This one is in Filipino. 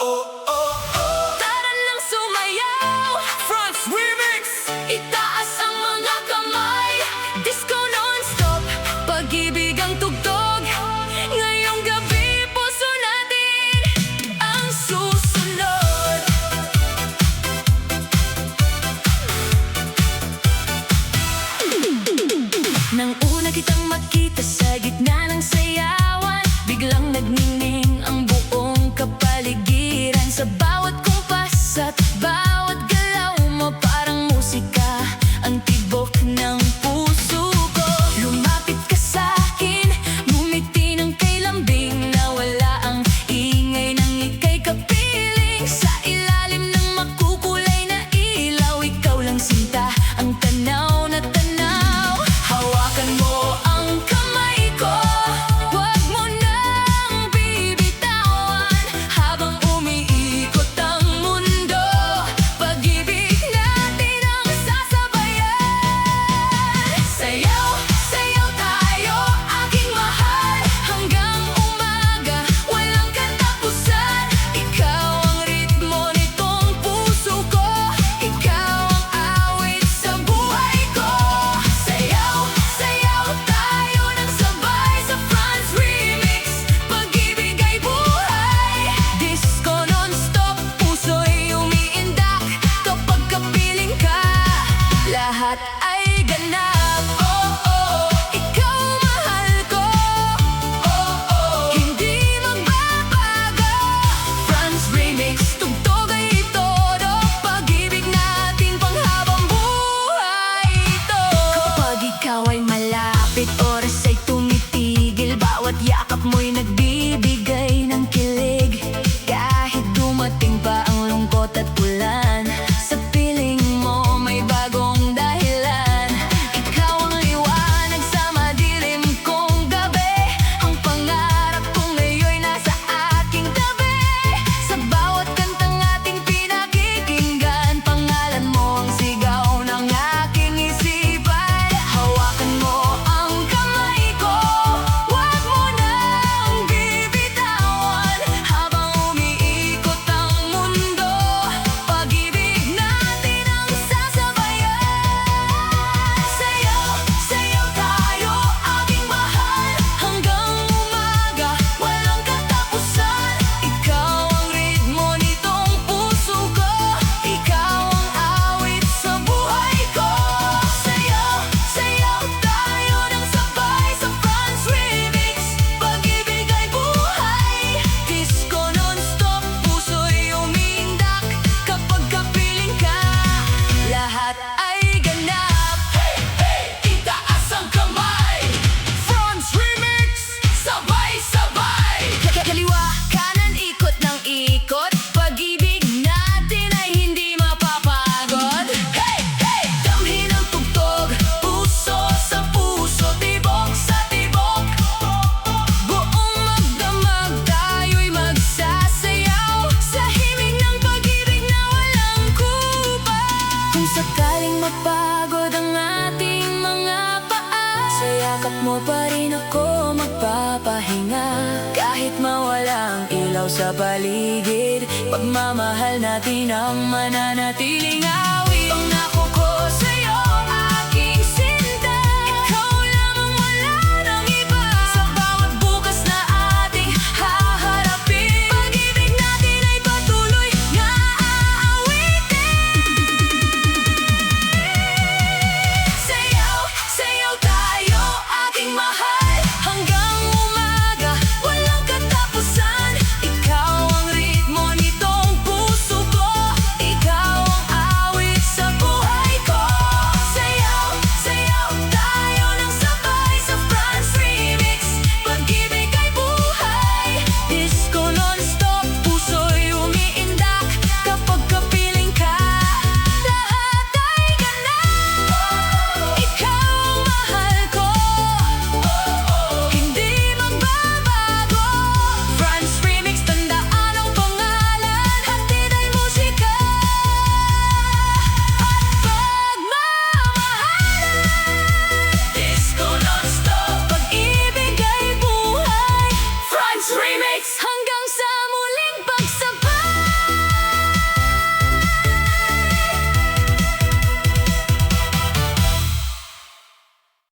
Tara nang sumayaw, France Remix. Itaas ang mga kamay, disco non-stop, pag-ibig ang tugtog. Ngayong gabi, puso natin ang susunod. Nang una kitang makita sa gitna ng sayawan, biglang nagningning ang buong kapaligiran. Sa bawat kumpas at bawat galaw mo, parang musika ang tibok ng puso ko. Lumapit ka sa'kin, ngumiti ng kay lambing, nawala ang ingay ng ika'y kapiling. Sa ilalim ng makukulay na ilaw, ikaw lang sinta ang tanaw na tanaw. Hawakan mo ang kamay ko, wag mo nang bibitawan, habang umiikot ang mundo, pag-ibig natin ang sasabayan. Sayaw, sayaw tayo, aking mahal, hanggang umaga, walang katapusan. Ikaw ang ritmo nitong puso ko, ikaw ang awit sa buhay ko. Sayaw, sayaw tayo ng sabay sa France Remix, pag-ibig ay buhay. Disco non-stop, puso'y umiindak kapag kapiling ka. Lahat ay ganap, ikaw mahal ko, hindi magbabago. France Remix, tugtog ay todo, pag-ibig natin panghabang buhay ito. Kapag ikaw ay malapit, oras ay tumitigil, bawat yakap mo'y nagbibigay ng kilig. Kahit dumating pa ang lungkot at ulan, sa piling mo may bagong dahilan. Ikaw ang liwanag sa madilim kong gabi, ang pangarap ko ngayon'y nasa aking tabi. Sa bawat kantang ating pinakikinggan, pangalan mo ang sigaw ng aking isipan. Hawakan mo ang kamay ko, wag mo nang bibitawan, habang umiikot ang mundo, pag-ibig natin ang sasabayan. Sayaw, sayaw tayo, aking mahal, hanggang umaga, walang katapusan. Ikaw ang ritmo nitong puso ko, ikaw ang awit sa buhay ko. Sayaw, sayaw tayo ng sabay sa France Remix, pag-ibig ay buhay. Disco non-stop, puso'y umiindak kapag kapiling ka. Lahat ay ganap, itaas ang kamay, France Remix, sabay-sabay. Kaliwa, kanan, ikot ng ikot, pag-ibig natin ay hindi mapapagod. Damhin ang tugtog, puso sa puso, tibok sa tibok, buong magdamag tayo'y magsasayaw, sa himig ng pag-ibig na walang kupal. Kung sakaling mapagod ang ating mga paa, sa yakap mo pa rin ako magpapahinga. Kahit mawala ang ilaw sa paligid, pagmamahal natin ang mananatiling